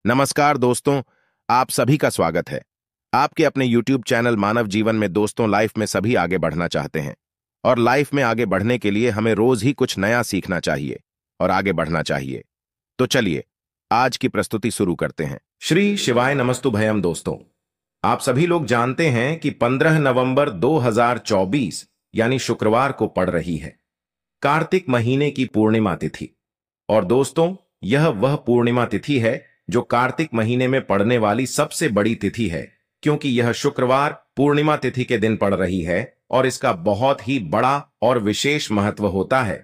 नमस्कार दोस्तों, आप सभी का स्वागत है। आपके अपने YouTube चैनल मानव जीवन में दोस्तों, लाइफ में सभी आगे बढ़ना चाहते हैं और लाइफ में आगे बढ़ने के लिए हमें रोज ही कुछ नया सीखना चाहिए और आगे बढ़ना चाहिए। तो चलिए आज की प्रस्तुति शुरू करते हैं। श्री शिवाय नमस्तु भयम। दोस्तों, आप सभी लोग जानते हैं कि 15 नवंबर 2024 यानी शुक्रवार को पड़ रही है कार्तिक महीने की पूर्णिमा तिथि। और दोस्तों, यह वह पूर्णिमा तिथि है जो कार्तिक महीने में पड़ने वाली सबसे बड़ी तिथि है, क्योंकि यह शुक्रवार पूर्णिमा तिथि के दिन पड़ रही है और इसका बहुत ही बड़ा और विशेष महत्व होता है।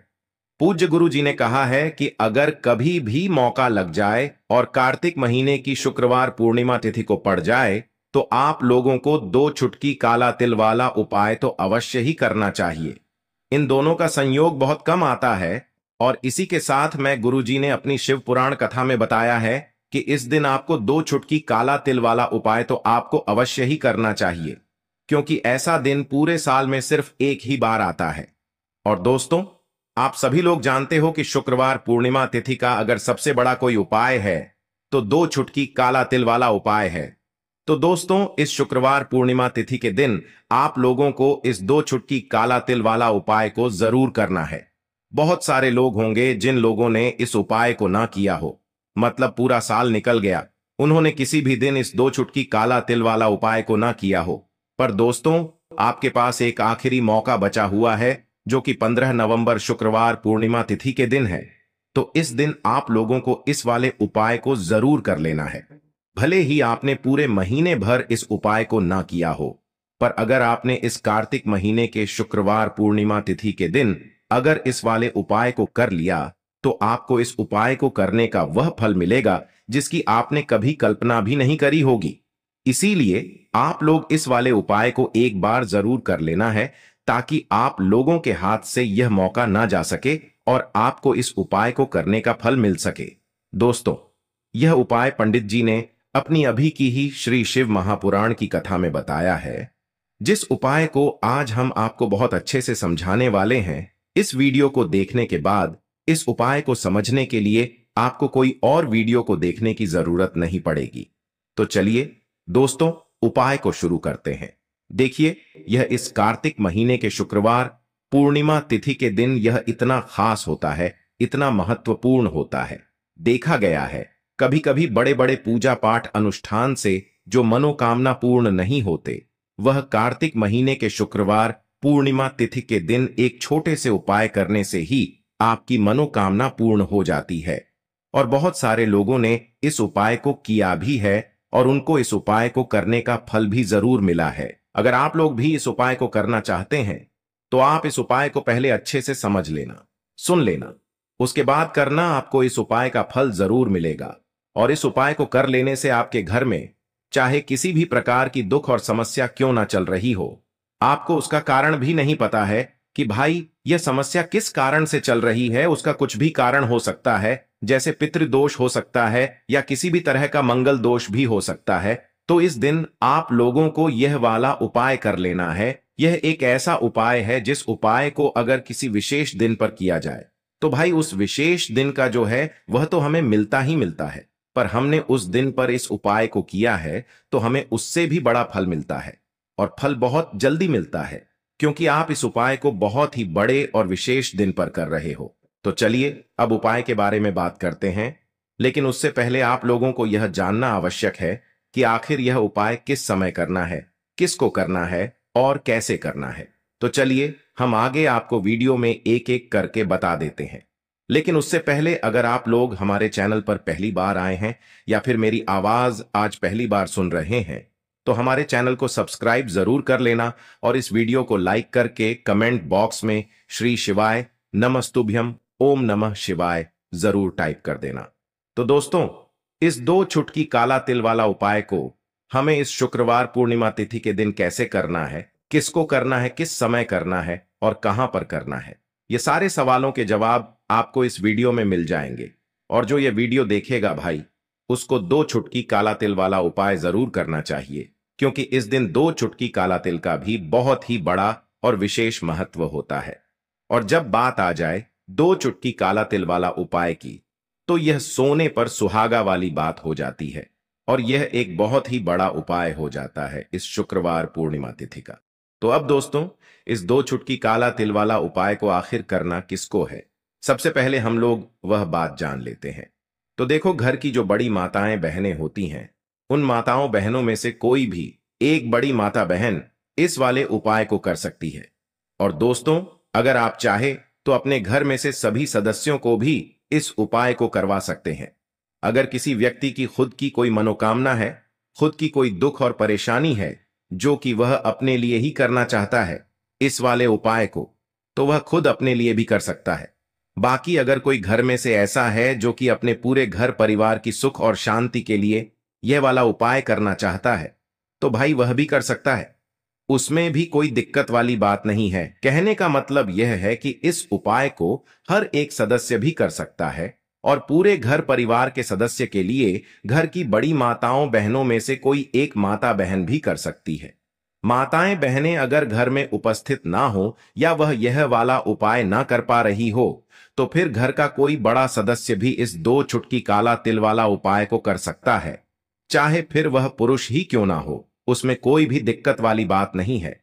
पूज्य गुरु जी ने कहा है कि अगर कभी भी मौका लग जाए और कार्तिक महीने की शुक्रवार पूर्णिमा तिथि को पड़ जाए तो आप लोगों को 2 चुटकी काला तिल वाला उपाय तो अवश्य ही करना चाहिए। इन दोनों का संयोग बहुत कम आता है और इसी के साथ में गुरुजी ने अपनी शिव पुराण कथा में बताया है कि इस दिन आपको 2 चुटकी काला तिल वाला उपाय तो आपको अवश्य ही करना चाहिए, क्योंकि ऐसा दिन पूरे साल में सिर्फ एक ही बार आता है। और दोस्तों, आप सभी लोग जानते हो कि शुक्रवार पूर्णिमा तिथि का अगर सबसे बड़ा कोई उपाय है तो 2 चुटकी काला तिल वाला उपाय है। तो दोस्तों, इस शुक्रवार पूर्णिमा तिथि के दिन आप लोगों को इस 2 चुटकी काला तिल वाला उपाय को जरूर करना है। बहुत सारे लोग होंगे जिन लोगों ने इस उपाय को ना किया हो, मतलब पूरा साल निकल गया, उन्होंने किसी भी दिन इस 2 चुटकी काला तिल वाला उपाय को ना किया हो। पर दोस्तों, आपके पास एक आखिरी मौका बचा हुआ है जो कि 15 नवंबर शुक्रवार पूर्णिमा तिथि के दिन है। तो इस दिन आप लोगों को इस वाले उपाय को जरूर कर लेना है। भले ही आपने पूरे महीने भर इस उपाय को ना किया हो, पर अगर आपने इस कार्तिक महीने के शुक्रवार पूर्णिमा तिथि के दिन अगर इस वाले उपाय को कर लिया तो आपको इस उपाय को करने का वह फल मिलेगा जिसकी आपने कभी कल्पना भी नहीं करी होगी। इसीलिए आप लोग इस वाले उपाय को एक बार जरूर कर लेना है, ताकि आप लोगों के हाथ से यह मौका ना जा सके और आपको इस उपाय को करने का फल मिल सके। दोस्तों, यह उपाय पंडित जी ने अपनी अभी की ही श्री शिव महापुराण की कथा में बताया है, जिस उपाय को आज हम आपको बहुत अच्छे से समझाने वाले हैं। इस वीडियो को देखने के बाद इस उपाय को समझने के लिए आपको कोई और वीडियो को देखने की जरूरत नहीं पड़ेगी। तो चलिए दोस्तों, उपाय को शुरू करते हैं। देखिए, यह इस कार्तिक महीने के शुक्रवार पूर्णिमा तिथि के दिन यह इतना खास होता है, इतना महत्वपूर्ण होता है। देखा गया है कभी कभी बड़े बड़े पूजा पाठ अनुष्ठान से जो मनोकामना पूर्ण नहीं होते, वह कार्तिक महीने के शुक्रवार पूर्णिमा तिथि के दिन एक छोटे से उपाय करने से ही आपकी मनोकामना पूर्ण हो जाती है। और बहुत सारे लोगों ने इस उपाय को किया भी है और उनको इस उपाय को करने का फल भी जरूर मिला है। अगर आप लोग भी इस उपाय को करना चाहते हैं तो आप इस उपाय को पहले अच्छे से समझ लेना, सुन लेना, उसके बाद करना। आपको इस उपाय का फल जरूर मिलेगा। और इस उपाय को कर लेने से आपके घर में चाहे किसी भी प्रकार की दुख और समस्या क्यों ना चल रही हो, आपको उसका कारण भी नहीं पता है कि भाई यह समस्या किस कारण से चल रही है, उसका कुछ भी कारण हो सकता है, जैसे पितृदोष हो सकता है या किसी भी तरह का मंगल दोष भी हो सकता है। तो इस दिन आप लोगों को यह वाला उपाय कर लेना है। यह एक ऐसा उपाय है जिस उपाय को अगर किसी विशेष दिन पर किया जाए तो भाई उस विशेष दिन का जो है वह तो हमें मिलता ही मिलता है, पर हमने उस दिन पर इस उपाय को किया है तो हमें उससे भी बड़ा फल मिलता है। और फल बहुत जल्दी मिलता है, क्योंकि आप इस उपाय को बहुत ही बड़े और विशेष दिन पर कर रहे हो। तो चलिए अब उपाय के बारे में बात करते हैं, लेकिन उससे पहले आप लोगों को यह जानना आवश्यक है कि आखिर यह उपाय किस समय करना है, किसको करना है और कैसे करना है। तो चलिए हम आगे आपको वीडियो में एक एक करके बता देते हैं। लेकिन उससे पहले अगर आप लोग हमारे चैनल पर पहली बार आए हैं या फिर मेरी आवाज आज पहली बार सुन रहे हैं तो हमारे चैनल को सब्सक्राइब जरूर कर लेना और इस वीडियो को लाइक करके कमेंट बॉक्स में श्री शिवाय नमस्तुभ्यम ओम नमः शिवाय जरूर टाइप कर देना। तो दोस्तों, इस 2 चुटकी काला तिल वाला उपाय को हमें इस शुक्रवार पूर्णिमा तिथि के दिन कैसे करना है, किसको करना है, किस समय करना है और कहां पर करना है, ये सारे सवालों के जवाब आपको इस वीडियो में मिल जाएंगे। और जो ये वीडियो देखेगा भाई, उसको 2 चुटकी काला तिल वाला उपाय जरूर करना चाहिए, क्योंकि इस दिन 2 चुटकी काला तिल का भी बहुत ही बड़ा और विशेष महत्व होता है। और जब बात आ जाए 2 चुटकी काला तिल वाला उपाय की, तो यह सोने पर सुहागा वाली बात हो जाती है और यह एक बहुत ही बड़ा उपाय हो जाता है इस शुक्रवार पूर्णिमा तिथि का। तो अब दोस्तों, इस 2 चुटकी काला तिल वाला उपाय को आखिर करना किसको है, सबसे पहले हम लोग वह बात जान लेते हैं। तो देखो, घर की जो बड़ी माताएं बहनें होती हैं, उन माताओं बहनों में से कोई भी एक बड़ी माता बहन इस वाले उपाय को कर सकती है। और दोस्तों, अगर आप चाहे तो अपने घर में से सभी सदस्यों को भी इस उपाय को करवा सकते हैं। अगर किसी व्यक्ति की खुद की कोई मनोकामना है, खुद की कोई दुख और परेशानी है जो कि वह अपने लिए ही करना चाहता है इस वाले उपाय को, तो वह खुद अपने लिए भी कर सकता है। बाकी अगर कोई घर में से ऐसा है जो कि अपने पूरे घर परिवार की सुख और शांति के लिए यह वाला उपाय करना चाहता है, तो भाई वह भी कर सकता है। उसमें भी कोई दिक्कत वाली बात नहीं है। कहने का मतलब यह है कि इस उपाय को हर एक सदस्य भी कर सकता है और पूरे घर परिवार के सदस्य के लिए घर की बड़ी माताओं बहनों में से कोई एक माता बहन भी कर सकती है। माताएं बहनें अगर घर में उपस्थित ना हो या वह यह वाला उपाय ना कर पा रही हो, तो फिर घर का कोई बड़ा सदस्य भी इस 2 चुटकी काला तिल वाला उपाय को कर सकता है, चाहे फिर वह पुरुष ही क्यों ना हो। उसमें कोई भी दिक्कत वाली बात नहीं है।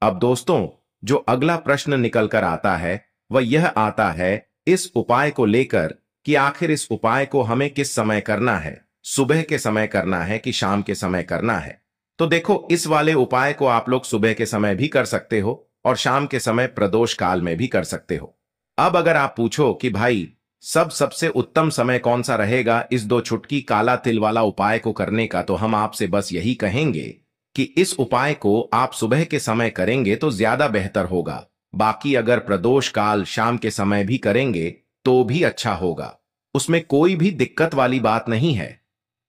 अब दोस्तों, जो अगला प्रश्न निकल कर आता है वह यह आता है इस उपाय को लेकर कि आखिर इस उपाय को हमें किस समय करना है, सुबह के समय करना है कि शाम के समय करना है। तो देखो, इस वाले उपाय को आप लोग सुबह के समय भी कर सकते हो और शाम के समय प्रदोष काल में भी कर सकते हो। अब अगर आप पूछो कि भाई सबसे उत्तम समय कौन सा रहेगा इस 2 चुटकी काला तिल वाला उपाय को करने का, तो हम आपसे बस यही कहेंगे कि इस उपाय को आप सुबह के समय करेंगे तो ज्यादा बेहतर होगा। बाकी अगर प्रदोष काल शाम के समय भी करेंगे तो भी अच्छा होगा, उसमें कोई भी दिक्कत वाली बात नहीं है।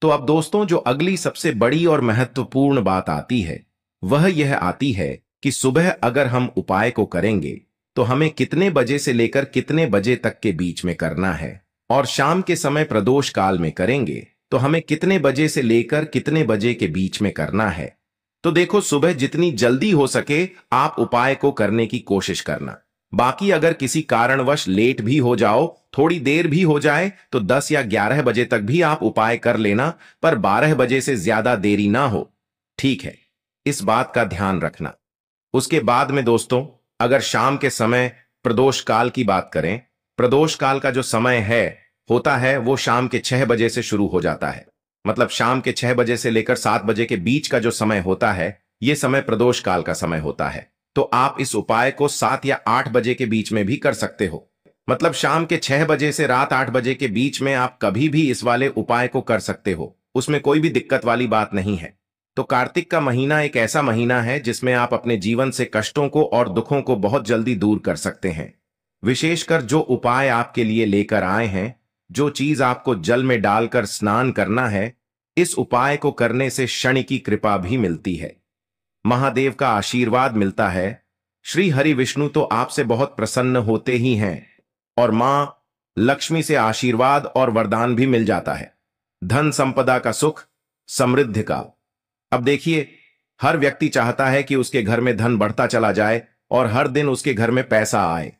तो अब दोस्तों, जो अगली सबसे बड़ी और महत्वपूर्ण बात आती है वह यह आती है कि सुबह अगर हम उपाय को करेंगे तो हमें कितने बजे से लेकर कितने बजे तक के बीच में करना है, और शाम के समय प्रदोष काल में करेंगे तो हमें कितने बजे से लेकर कितने बजे के बीच में करना है। तो देखो, सुबह जितनी जल्दी हो सके आप उपाय को करने की कोशिश करना। बाकी अगर किसी कारणवश लेट भी हो जाओ, थोड़ी देर भी हो जाए, तो 10 या 11 बजे तक भी आप उपाय कर लेना, पर 12 बजे से ज्यादा देरी ना हो। ठीक है, इस बात का ध्यान रखना। उसके बाद में दोस्तों, अगर शाम के समय प्रदोष काल की बात करें, प्रदोष काल का जो समय होता है वो शाम के 6 बजे से शुरू हो जाता है। मतलब शाम के 6 बजे से लेकर 7 बजे के बीच का जो समय होता है, यह समय प्रदोष काल का समय होता है। तो आप इस उपाय को 7 या 8 बजे के बीच में भी कर सकते हो। मतलब शाम के 6 बजे से रात 8 बजे के बीच में आप कभी भी इस वाले उपाय को कर सकते हो, उसमें कोई भी दिक्कत वाली बात नहीं है। तो कार्तिक का महीना एक ऐसा महीना है जिसमें आप अपने जीवन से कष्टों को और दुखों को बहुत जल्दी दूर कर सकते हैं। विशेषकर जो उपाय आपके लिए लेकर आए हैं, जो चीज आपको जल में डालकर स्नान करना है, इस उपाय को करने से शनि की कृपा भी मिलती है, महादेव का आशीर्वाद मिलता है। श्री हरि विष्णु तो आपसे बहुत प्रसन्न होते ही हैं और मां लक्ष्मी से आशीर्वाद और वरदान भी मिल जाता है, धन संपदा का सुख, समृद्धि का। अब देखिए, हर व्यक्ति चाहता है कि उसके घर में धन बढ़ता चला जाए और हर दिन उसके घर में पैसा आए।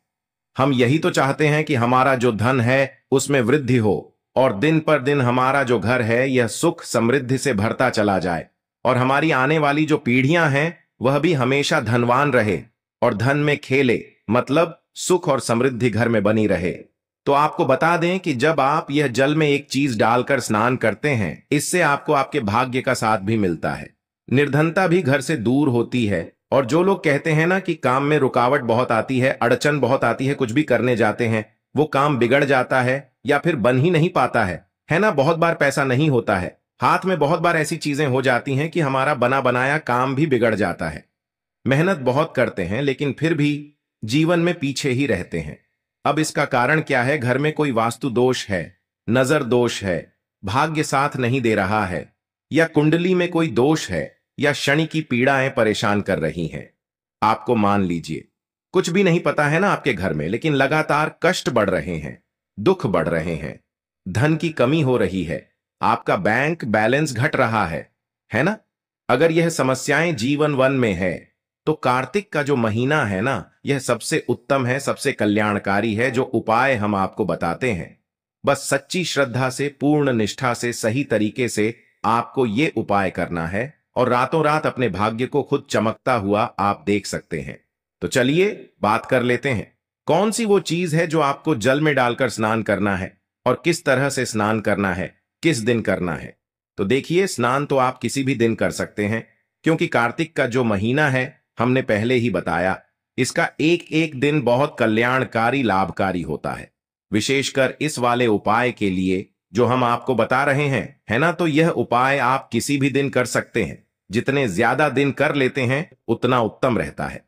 हम यही तो चाहते हैं कि हमारा जो धन है उसमें वृद्धि हो और दिन पर दिन हमारा जो घर है यह सुख समृद्धि से भरता चला जाए और हमारी आने वाली जो पीढ़ियां हैं वह भी हमेशा धनवान रहे और धन में खेले, मतलब सुख और समृद्धि घर में बनी रहे। तो आपको बता दें कि जब आप यह जल में एक चीज डालकर स्नान करते हैं, इससे आपको आपके भाग्य का साथ भी मिलता है, निर्धनता भी घर से दूर होती है। और जो लोग कहते हैं ना कि काम में रुकावट बहुत आती है, अड़चन बहुत आती है, कुछ भी करने जाते हैं वो काम बिगड़ जाता है या फिर बन ही नहीं पाता है ना, बहुत बार पैसा नहीं होता है हाथ में, बहुत बार ऐसी चीजें हो जाती हैं कि हमारा बना बनाया काम भी बिगड़ जाता है। मेहनत बहुत करते हैं लेकिन फिर भी जीवन में पीछे ही रहते हैं। अब इसका कारण क्या है? घर में कोई वास्तु दोष है, नजर दोष है, भाग्य साथ नहीं दे रहा है, या कुंडली में कोई दोष है, या शनि की पीड़ाएं परेशान कर रही हैं। आपको मान लीजिए कुछ भी नहीं पता है ना आपके घर में, लेकिन लगातार कष्ट बढ़ रहे हैं, दुख बढ़ रहे हैं, धन की कमी हो रही है, आपका बैंक बैलेंस घट रहा है ना। अगर यह समस्याएं जीवन वन में है तो कार्तिक का जो महीना है ना, यह सबसे उत्तम है, सबसे कल्याणकारी है। जो उपाय हम आपको बताते हैं बस सच्ची श्रद्धा से, पूर्ण निष्ठा से, सही तरीके से आपको ये उपाय करना है और रातों रात अपने भाग्य को खुद चमकता हुआ आप देख सकते हैं। तो चलिए बात कर लेते हैं, कौन सी वो चीज है जो आपको जल में डालकर स्नान करना है और किस तरह से स्नान करना है, किस दिन करना है। तो देखिए, स्नान तो आप किसी भी दिन कर सकते हैं, क्योंकि कार्तिक का जो महीना है हमने पहले ही बताया, इसका एक एक दिन बहुत कल्याणकारी, लाभकारी होता है। विशेषकर इस वाले उपाय के लिए जो हम आपको बता रहे हैं, है ना, तो यह उपाय आप किसी भी दिन कर सकते हैं। जितने ज्यादा दिन कर लेते हैं उतना उत्तम रहता है।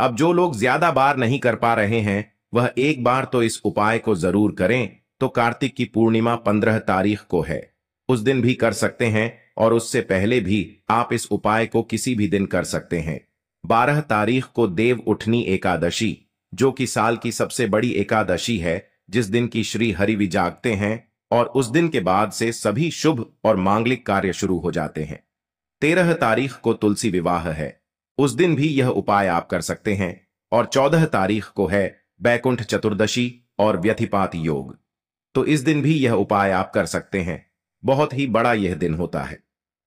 अब जो लोग ज्यादा बार नहीं कर पा रहे हैं, वह एक बार तो इस उपाय को जरूर करें। तो कार्तिक की पूर्णिमा 15 तारीख को है, उस दिन भी कर सकते हैं और उससे पहले भी आप इस उपाय को किसी भी दिन कर सकते हैं। 12 तारीख को देव उठनी एकादशी, जो कि साल की सबसे बड़ी एकादशी है, जिस दिन की श्री हरि भी जागते हैं, और उस दिन के बाद से सभी शुभ और मांगलिक कार्य शुरू हो जाते हैं। 13 तारीख को तुलसी विवाह है, उस दिन भी यह उपाय आप कर सकते हैं। और 14 तारीख को है बैकुंठ चतुर्दशी और व्यथिपात योग, तो इस दिन भी यह उपाय आप कर सकते हैं। बहुत ही बड़ा यह दिन होता है।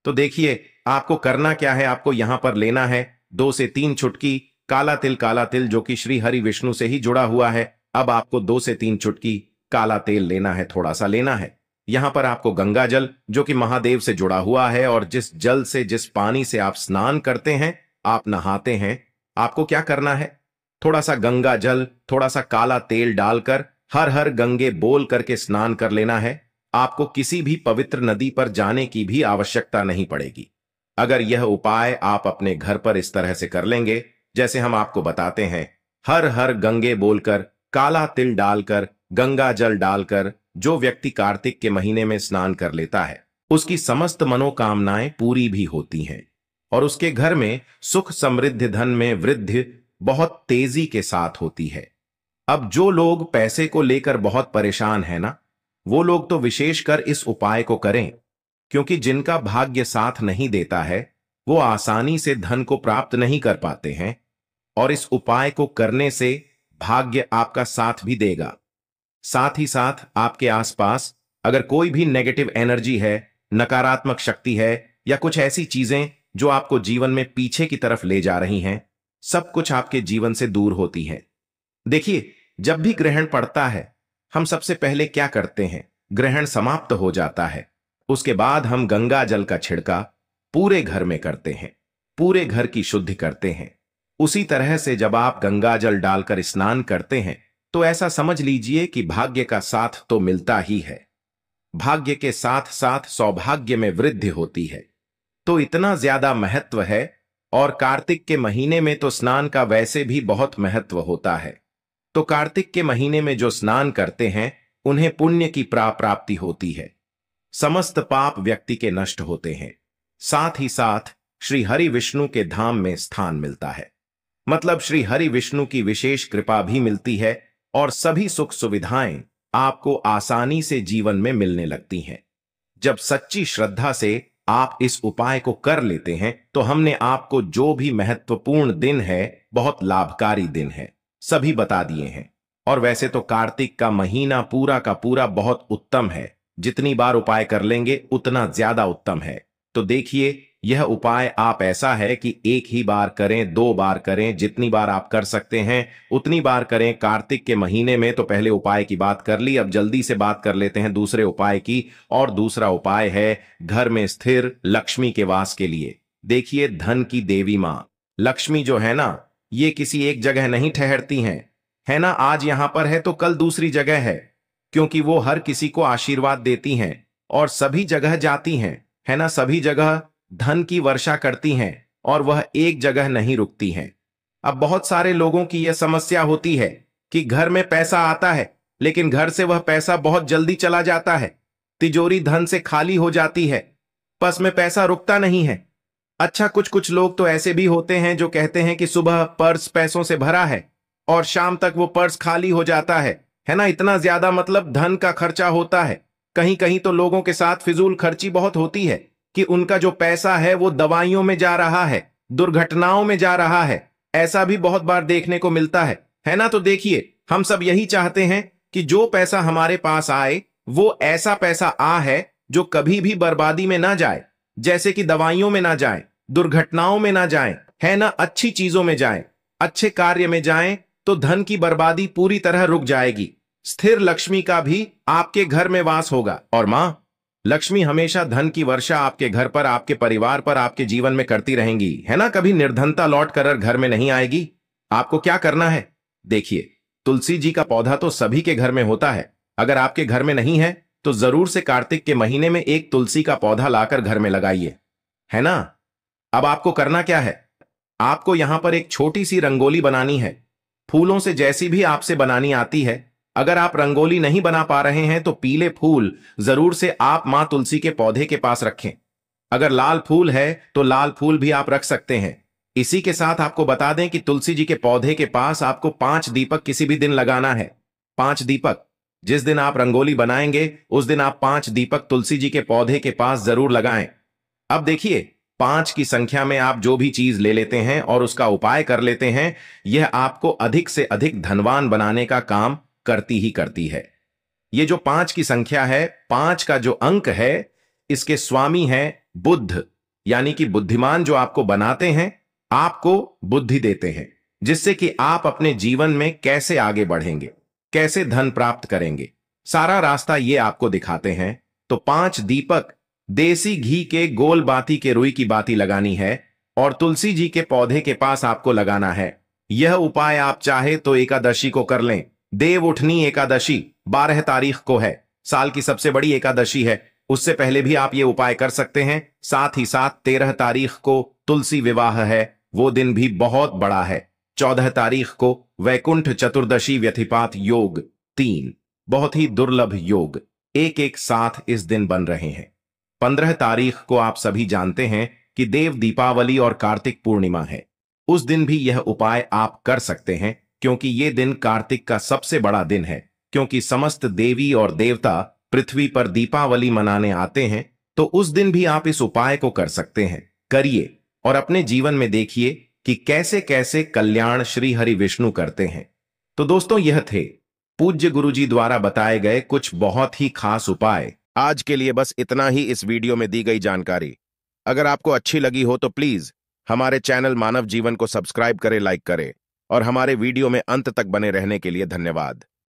तो देखिए, आपको करना क्या है, आपको यहां पर लेना है 2 से 3 चुटकी काला तिल, जो कि श्री हरि विष्णु से ही जुड़ा हुआ है। अब आपको 2 से 3 चुटकी काला तेल लेना है, थोड़ा सा लेना है। यहां पर आपको गंगा जल, जो कि महादेव से जुड़ा हुआ है, और जिस जल से, जिस पानी से आप स्नान करते हैं, आप नहाते हैं, आपको क्या करना है, थोड़ा सा गंगा जल, थोड़ा सा काला तेल डालकर हर हर गंगे बोल करके स्नान कर लेना है। आपको किसी भी पवित्र नदी पर जाने की भी आवश्यकता नहीं पड़ेगी। अगर यह उपाय आप अपने घर पर इस तरह से कर लेंगे जैसे हम आपको बताते हैं, हर हर गंगे बोलकर, काला तिल डालकर, गंगा जल डालकर जो व्यक्ति कार्तिक के महीने में स्नान कर लेता है, उसकी समस्त मनोकामनाएं पूरी भी होती हैं और उसके घर में सुख, समृद्धि, धन में वृद्धि बहुत तेजी के साथ होती है। अब जो लोग पैसे को लेकर बहुत परेशान है ना, वो लोग तो विशेषकर इस उपाय को करें, क्योंकि जिनका भाग्य साथ नहीं देता है वो आसानी से धन को प्राप्त नहीं कर पाते हैं, और इस उपाय को करने से भाग्य आपका साथ भी देगा। साथ ही साथ आपके आसपास अगर कोई भी नेगेटिव एनर्जी है, नकारात्मक शक्ति है, या कुछ ऐसी चीजें जो आपको जीवन में पीछे की तरफ ले जा रही हैं, सब कुछ आपके जीवन से दूर होती हैं। देखिए, जब भी ग्रहण पड़ता है, हम सबसे पहले क्या करते हैं, ग्रहण समाप्त हो जाता है, उसके बाद हम गंगा जल का छिड़का पूरे घर में करते हैं, पूरे घर की शुद्धि करते हैं। उसी तरह से जब आप गंगा जल डालकर स्नान करते हैं, तो ऐसा समझ लीजिए कि भाग्य का साथ तो मिलता ही है, भाग्य के साथ साथ सौभाग्य में वृद्धि होती है। तो इतना ज्यादा महत्व है, और कार्तिक के महीने में तो स्नान का वैसे भी बहुत महत्व होता है। तो कार्तिक के महीने में जो स्नान करते हैं उन्हें पुण्य की प्राप्ति होती है, समस्त पाप व्यक्ति के नष्ट होते हैं, साथ ही साथ श्री हरि विष्णु के धाम में स्थान मिलता है, मतलब श्री हरि विष्णु की विशेष कृपा भी मिलती है और सभी सुख सुविधाएं आपको आसानी से जीवन में मिलने लगती हैं। जब सच्ची श्रद्धा से आप इस उपाय को कर लेते हैं, तो हमने आपको जो भी महत्वपूर्ण दिन है, बहुत लाभकारी दिन है, सभी बता दिए हैं। और वैसे तो कार्तिक का महीना पूरा का पूरा बहुत उत्तम है, जितनी बार उपाय कर लेंगे उतना ज्यादा उत्तम है। तो देखिए, यह उपाय आप ऐसा है कि एक ही बार करें, 2 बार करें, जितनी बार आप कर सकते हैं उतनी बार करें। कार्तिक के महीने में तो पहले उपाय की बात कर ली, अब जल्दी से बात कर लेते हैं दूसरे उपाय की। और दूसरा उपाय है घर में स्थिर लक्ष्मी के वास के लिए। देखिए, धन की देवी मां लक्ष्मी जो है ना, ये किसी एक जगह नहीं ठहरती हैं, है ना, आज यहां पर है तो कल दूसरी जगह है, क्योंकि वो हर किसी को आशीर्वाद देती हैं और सभी जगह जाती हैं, है ना, सभी जगह धन की वर्षा करती हैं और वह एक जगह नहीं रुकती हैं। अब बहुत सारे लोगों की यह समस्या होती है कि घर में पैसा आता है, लेकिन घर से वह पैसा बहुत जल्दी चला जाता है, तिजोरी धन से खाली हो जाती है, पर्स में पैसा रुकता नहीं है। अच्छा, कुछ कुछ लोग तो ऐसे भी होते हैं जो कहते हैं कि सुबह पर्स पैसों से भरा है और शाम तक वो पर्स खाली हो जाता है ना, इतना ज्यादा मतलब धन का खर्चा होता है। कहीं कहीं तो लोगों के साथ फिजूल खर्ची बहुत होती है कि उनका जो पैसा है वो दवाइयों में जा रहा है, दुर्घटनाओं में जा रहा है, ऐसा भी बहुत बार देखने को मिलता है ना। तो देखिए, हम सब यही चाहते हैं कि जो पैसा हमारे पास आए वो ऐसा पैसा आ है जो कभी भी बर्बादी में ना जाए, जैसे कि दवाइयों में ना जाए, दुर्घटनाओं में ना जाए, है ना, अच्छी चीजों में जाए, अच्छे कार्य में जाए, तो धन की बर्बादी पूरी तरह रुक जाएगी। स्थिर लक्ष्मी का भी आपके घर में वास होगा। और मां, लक्ष्मी हमेशा धन की वर्षा आपके घर पर, आपके परिवार पर, आपके जीवन में करती रहेंगी, है ना, कभी निर्धनता लौट कर घर में नहीं आएगी। आपको क्या करना है? देखिए, तुलसी जी का पौधा तो सभी के घर में होता है। अगर आपके घर में नहीं है तो जरूर से कार्तिक के महीने में एक तुलसी का पौधा लाकर घर में लगाइए, है ना। अब आपको करना क्या है? आपको यहां पर एक छोटी सी रंगोली बनानी है, फूलों से, जैसी भी आपसे बनानी आती है। अगर आप रंगोली नहीं बना पा रहे हैं तो पीले फूल जरूर से आप मां तुलसी के पौधे के पास रखें। अगर लाल फूल है तो लाल फूल भी आप रख सकते हैं। इसी के साथ आपको बता दें कि तुलसी जी के पौधे के पास आपको 5 दीपक किसी भी दिन लगाना है। 5 दीपक, जिस दिन आप रंगोली बनाएंगे उस दिन आप 5 दीपक तुलसी जी के पौधे के पास जरूर लगाएं। अब देखिए, 5 की संख्या में आप जो भी चीज ले लेते हैं और उसका उपाय कर लेते हैं, यह आपको अधिक से अधिक धनवान बनाने का काम करती ही करती है। ये जो 5 की संख्या है, 5 का जो अंक है, इसके स्वामी है बुद्ध, यानी कि बुद्धिमान जो आपको बनाते हैं, आपको बुद्धि देते हैं, जिससे कि आप अपने जीवन में कैसे आगे बढ़ेंगे, कैसे धन प्राप्त करेंगे, सारा रास्ता ये आपको दिखाते हैं। तो 5 दीपक देसी घी के गोल बाती के रुई की बाती लगानी है और तुलसी जी के पौधे के पास आपको लगाना है। यह उपाय आप चाहे तो एकादशी को कर लें। देव उठनी एकादशी 12 तारीख को है, साल की सबसे बड़ी एकादशी है। उससे पहले भी आप ये उपाय कर सकते हैं। साथ ही साथ 13 तारीख को तुलसी विवाह है, वो दिन भी बहुत बड़ा है। 14 तारीख को वैकुंठ चतुर्दशी व्यथिपात योग 3, बहुत ही दुर्लभ योग, एक साथ इस दिन बन रहे हैं। 15 तारीख को आप सभी जानते हैं कि देव दीपावली और कार्तिक पूर्णिमा है। उस दिन भी यह उपाय आप कर सकते हैं, क्योंकि यह दिन कार्तिक का सबसे बड़ा दिन है। क्योंकि समस्त देवी और देवता पृथ्वी पर दीपावली मनाने आते हैं, तो उस दिन भी आप इस उपाय को कर सकते हैं। करिए और अपने जीवन में देखिए कि कैसे कैसे कल्याण श्री हरि विष्णु करते हैं। तो दोस्तों, यह थे पूज्य गुरुजी द्वारा बताए गए कुछ बहुत ही खास उपाय। आज के लिए बस इतना ही इस वीडियो में दी गई जानकारी। अगर आपको अच्छी लगी हो तो प्लीज हमारे चैनल मानव जीवन को सब्सक्राइब करें, लाइक करें और हमारे वीडियो में अंत तक बने रहने के लिए धन्यवाद।